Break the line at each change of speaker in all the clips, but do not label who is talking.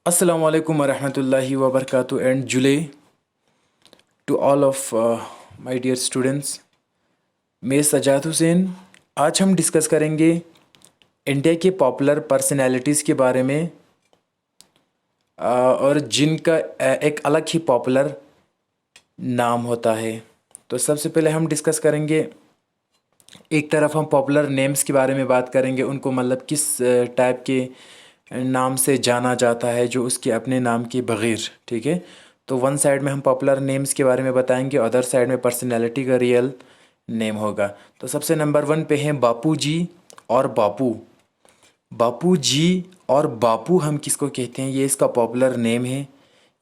Assalamu alaikum wa rahmatullahi wa barakatuh and July to all of my dear students. मैं सजाद हुसैन। आज हम discuss करेंगे India के popular personalities के बारे में और जिनका एक अलग ही पॉपुलर नाम होता है। तो सबसे पहले हम डिस्कस करेंगे, एक तरफ हम पॉपुलर नेम्स के बारे में बात करेंगे, उनको मतलब किस टाइप के नाम से जाना जाता है जो उसके अपने नाम के बग़ैर, ठीक है। तो वन साइड में हम पॉपुलर नेम्स के बारे में बताएंगे, अदर साइड में पर्सनैलिटी का रियल नेम होगा। तो सबसे नंबर 1 पे हैं बापू जी और बापू। बापू जी और बापू हम किसको कहते हैं, ये इसका पॉपुलर नेम है।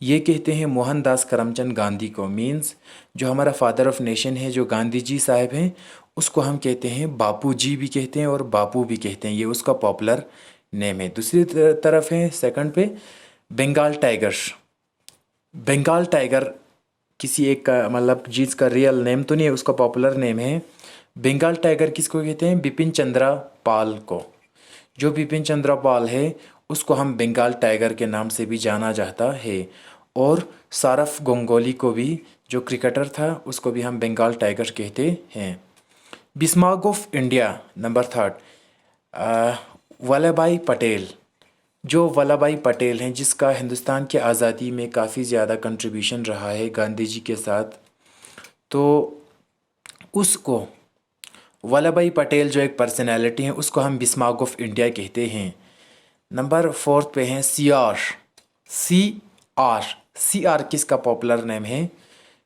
ये कहते हैं मोहनदास करमचंद गांधी को, मीन्स जो हमारा फादर ऑफ नेशन है, जो गांधी जी साहब हैं, उसको हम कहते हैं बापू जी भी कहते हैं और बापू भी कहते हैं। ये उसका पॉपुलर नेम है। दूसरी तरफ है सेकंड पे बंगाल टाइगर। बंगाल टाइगर किसी एक का मतलब जिसका रियल नेम तो नहीं है, उसका पॉपुलर नेम है। बंगाल टाइगर किसको कहते हैं, बिपिन चंद्रा पाल को। जो बिपिन चंद्रा पाल है उसको हम बंगाल टाइगर के नाम से भी जाना जाता है। और सारफ गंगोली को भी, जो क्रिकेटर था, उसको भी हम बंगाल टाइगर कहते हैं। Bismarck of India number 3, Vallabh भाई पटेल। जो वल्लभ भाई पटेल हैं, जिसका हिंदुस्तान की आज़ादी में काफ़ी ज़्यादा कंट्रीब्यूशन रहा है गांधी जी के साथ, तो उसको वल्लभ भाई पटेल जो एक पर्सनैलिटी है, उसको हम बिस्मार्क ऑफ इंडिया कहते हैं। नंबर 4 पे हैं सी आर किसका पॉपुलर नेम है,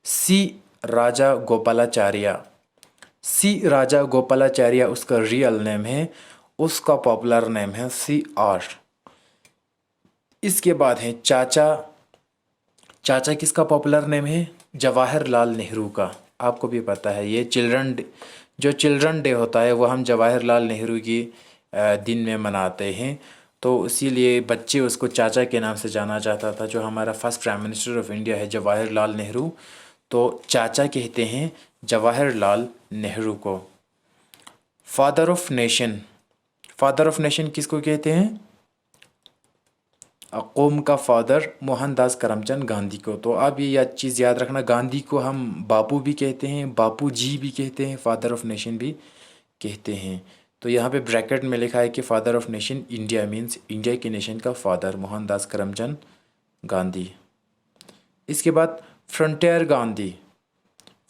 सी राजा गोपालाचार्य। सी राजा गोपालाचार्य उसका रियल नेम है, उसका पॉपुलर नेम है सी आर। इसके बाद है चाचा। चाचा किसका पॉपुलर नेम है, जवाहरलाल नेहरू का। आपको भी पता है ये चिल्ड्रन डे होता है, वो हम जवाहरलाल नेहरू की दिन में मनाते हैं। तो इसीलिए बच्चे उसको चाचा के नाम से जाना जाता था। जो हमारा first prime minister of India है जवाहरलाल नेहरू, तो चाचा कहते हैं जवाहरलाल नेहरू को। Father of nation. Father of nation किसको कहते हैं, कौम का फादर मोहनदास करमचंद गांधी को। तो आप ये चीज़ याद रखना, गांधी को हम बापू भी कहते हैं, बापू जी भी कहते हैं, फादर ऑफ नेशन भी कहते हैं। तो यहाँ पे ब्रैकेट में लिखा है कि father of nation India, means India के नेशन का फादर मोहनदास करमचंद गांधी। इसके बाद फ्रंटियर गांधी।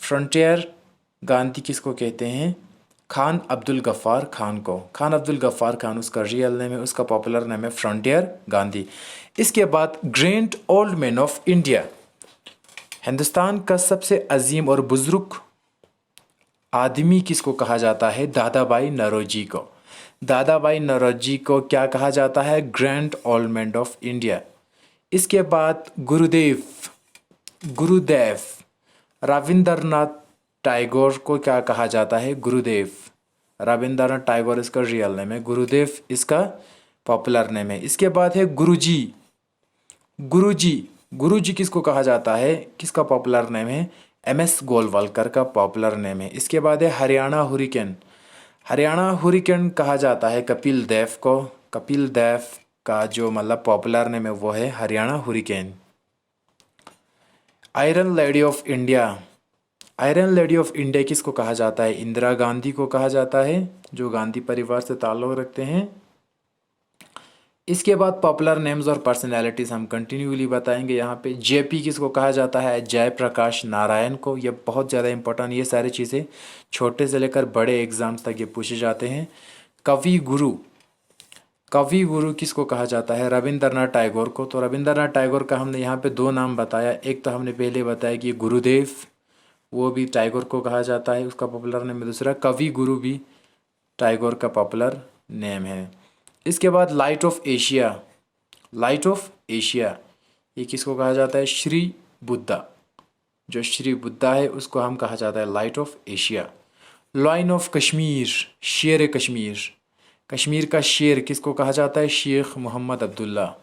फ्रंटियर गांधी किसको कहते हैं, खान अब्दुल गफ़ार खान को। खान अब्दुल गफ़ार खान उसका रियल नेम है, उसका पॉपुलर नेम है फ्रंटियर गांधी। इसके बाद great old man of India. Hindustan का सबसे अजीम और बुजुर्ग आदमी किसको कहा जाता है, दादा भाई नौरोजी को। दादा भाई नौरोजी को क्या कहा जाता है, grand old man of India. इसके बाद गुरुदेव। गुरुदेव रविंद्रनाथ टैगोर को क्या कहा जाता है, गुरुदेव। रविंद्रनाथ टैगोर इसका रियल नेम है, गुरुदेव इसका पॉपुलर नेम है। इसके बाद है गुरुजी। गुरुजी गुरुजी किसको कहा जाता है, किसका पॉपुलर नेम है, MS गोलवलकर का पॉपुलर नेम है। इसके बाद है हरियाणा हुरिकेन। हरियाणा हुरिकेन कहा जाता है कपिल देव को। कपिल देव का जो मतलब पॉपुलर नेम है वो है Haryana hurricane. Iron lady of India. Iron lady of India किसको कहा जाता है, इंदिरा गांधी को कहा जाता है, जो गांधी परिवार से ताल्लुक़ रखते हैं। इसके बाद पॉपुलर नेम्स और पर्सनैलिटीज़ हम कंटिन्यूली बताएंगे। यहाँ पे JP किसको कहा जाता है, जयप्रकाश नारायण को। ये बहुत ज़्यादा इंपॉर्टेंट, ये सारी चीज़ें छोटे से लेकर बड़े एग्जाम्स तक ये पूछे जाते हैं। कवि गुरु। कवि गुरु किसको कहा जाता है, रविंद्रनाथ टैगोर को। तो रविंद्रनाथ टैगोर का हमने यहाँ पे 2 नाम बताया। एक तो हमने पहले बताया कि गुरुदेव, वो भी टैगोर को कहा जाता है, उसका पॉपुलर नेम है। दूसरा कवि गुरु भी टैगोर का पॉपुलर नेम है। इसके बाद light of Asia. Light of Asia ये किसको कहा जाता है, श्री बुद्धा। जो श्री बुद्धा है उसको हम कहा जाता है light of Asia. Line of Kashmir, शेर कश्मीर। कश्मीर का शेर किसको कहा जाता है, शेख मोहम्मद अब्दुल्ला।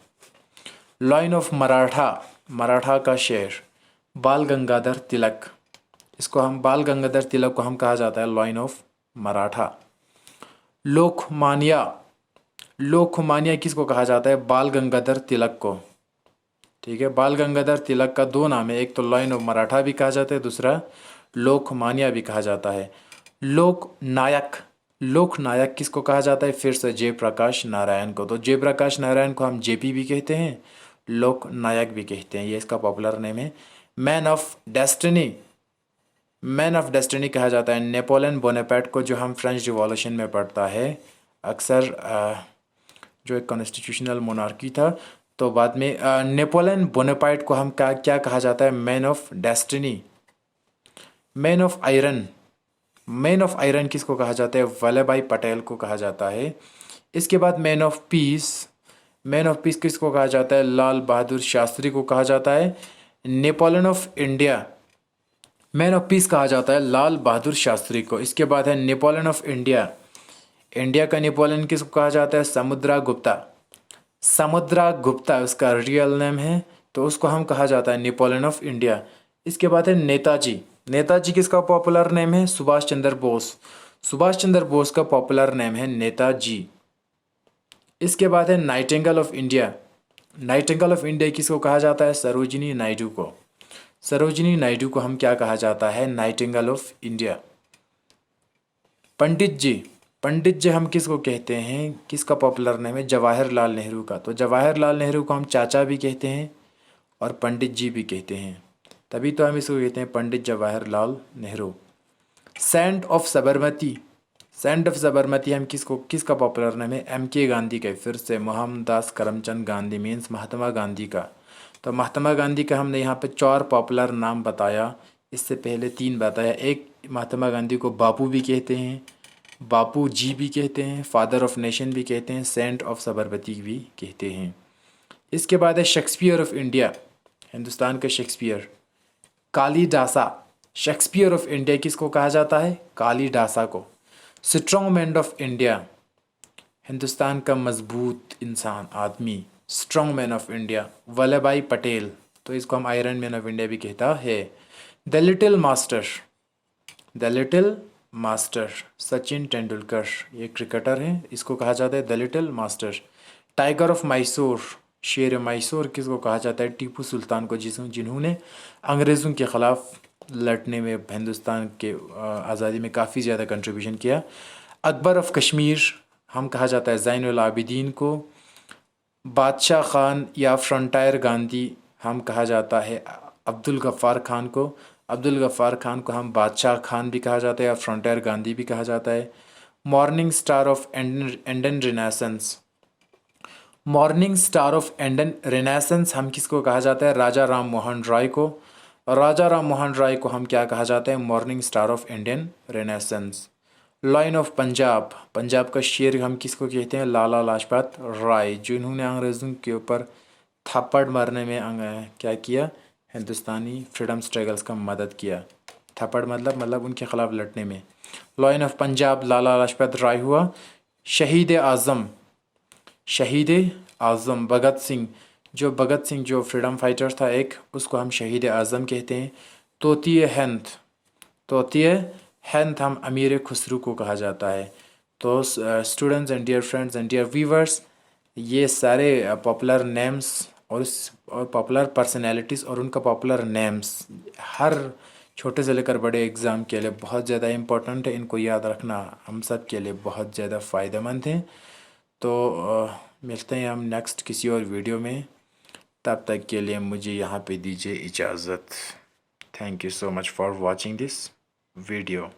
लाइन ऑफ मराठा, मराठा का शेर बाल गंगाधर तिलक। इसको हम बाल गंगाधर तिलक को हम कहा जाता है लाइन ऑफ मराठा। लोकमान्या। लोकमान्या किसको कहा जाता है, बाल गंगाधर तिलक को। ठीक है। बाल गंगाधर तिलक का दो नाम है, एक तो लायन ऑफ मराठा भी कहा जाता है, दूसरा लोकमान्य भी कहा जाता है। लोकनायक, लोकनायक किसको कहा जाता है? फिर से जयप्रकाश नारायण को। तो जयप्रकाश नारायण को हम जेपी भी कहते हैं, लोकनायक भी कहते हैं, ये इसका पॉपुलर नेम है। Man of destiny, man of destiny कहा जाता है नेपोलियन बोनापार्ट को, जो हम फ्रेंच रिवॉल्यूशन में पढ़ता है अक्सर, जो एक कॉन्स्टिट्यूशनल मोनार्की था। तो बाद में नेपोलियन बोनापार्ट को हम क्या कहा जाता है? Man of destiny. Man of iron, man of iron किसको कहा जाता है? वल्लभ भाई पटेल को कहा जाता है। इसके बाद man of peace, man of peace किसको कहा जाता है? लाल बहादुर शास्त्री को कहा जाता है। Napoleon of India, man of peace कहा जाता है लाल बहादुर शास्त्री को। इसके बाद है नेपोलियन ऑफ इंडिया, इंडिया का नेपोलियन किसको कहा जाता है? समुद्रा गुप्ता, समुद्रा गुप्ता उसका रियल नेम है, तो उसको हम कहा जाता है नेपोलियन ऑफ इंडिया। इसके बाद है नेताजी, नेताजी किसका पॉपुलर नेम है? सुभाष चंद्र बोस, सुभाष चंद्र बोस का पॉपुलर नेम है नेताजी। इसके बाद है nightingale of India, Nightingale of India किसको कहा जाता है? सरोजिनी नायडू को, सरोजिनी नायडू को हम क्या कहा जाता है? Nightingale of India. Pandit ji, Pandit ji हम किसको कहते हैं? किसका पॉपुलर नेम है? जवाहरलाल नेहरू का। तो जवाहरलाल नेहरू को हम चाचा भी कहते हैं और पंडित जी भी कहते हैं, तभी तो हम इसको कहते हैं Pandit Jawaharlal Nehru. Saint of Sabarmati, saint of Sabarmati हम किसका पॉपुलर नेम है? एम के गांधी का। फिर से मोहनदास करमचंद गांधी मीन्स महात्मा गांधी का। तो महात्मा गांधी का हमने यहाँ पे 4 पॉपुलर नाम बताया, इससे पहले 3 बताया। एक, महात्मा गांधी को बापू भी कहते हैं, बापू जी भी कहते हैं, फादर ऑफ नेशन भी कहते हैं, सेंट ऑफ साबरमती भी कहते हैं। इसके बाद है शेक्सपियर ऑफ इंडिया, हिंदुस्तान का Shakespeare, Kalidasa. Shakespeare of India किसको कहा जाता है? कालिदासा को। Strong man of India, Hindustan का मजबूत इंसान, आदमी, strong man of India, Vallabh भाई पटेल, तो इसको हम आयरन मैन ऑफ इंडिया भी कहता है। The little master, the little master, Sachin Tendulkar, ये क्रिकेटर हैं, इसको कहा जाता है the little master. Tiger of Mysore, शेर मैसूर किसको कहा जाता है? टीपू सुल्तान को, जिन्होंने अंग्रेज़ों के ख़िलाफ़ लड़ने में हिंदुस्तान के आज़ादी में काफ़ी ज़्यादा कंट्रीब्यूशन किया। अकबर ऑफ कश्मीर हम कहा जाता है ज़ैनुल आबिदीन को। बादशाह खान या फ्रंटायर गांधी हम कहा जाता है अब्दुल गफ़ार खान को। अब्दुल गफ़ार खान को हम बादशाह खान भी कहा जाता है और फ्रंटायर गांधी भी कहा जाता है। Morning star of Indian renaissance, morning star of Indian renaissance हम किसको कहा जाता है? राजा राम मोहन राय को। और राजा राम मोहन राय को हम क्या कहा जाता है? Morning star of Indian renaissance. Lion of Punjab, Punjab का शेर हम किसको कहते हैं? लाला लाजपत राय, जिन्होंने अंग्रेज़ों के ऊपर थप्पड़ मारने में क्या किया? हिंदुस्तानी फ्रीडम स्ट्रगल्स का मदद किया। थप्पड़ मतलब उनके ख़िलाफ़ लड़ने में। लायन ऑफ पंजाब लाला लाजपत राय हुआ। शहीद आज़म, शहीद आज़म भगत सिंह, जो भगत सिंह जो फ्रीडम फाइटर था एक, उसको हम शहीद आज़म कहते हैं। तोतिए हिंद, तोतिए हिंद हम अमीर खुसरू को कहा जाता है। तो students and dear friends and dear viewers, ये सारे पॉपुलर नेम्स और पॉपुलर पर्सनैलिटीज़ और उनका पॉपुलर नेम्स हर छोटे से लेकर बड़े एग्ज़ाम के लिए बहुत ज़्यादा इम्पोर्टेंट है। इनको याद रखना हम सब के लिए बहुत ज़्यादा फ़ायदेमंद है। तो मिलते हैं हम नेक्स्ट किसी और वीडियो में, तब तक के लिए मुझे यहाँ पे दीजिए इजाज़त। Thank you so much for watching this video.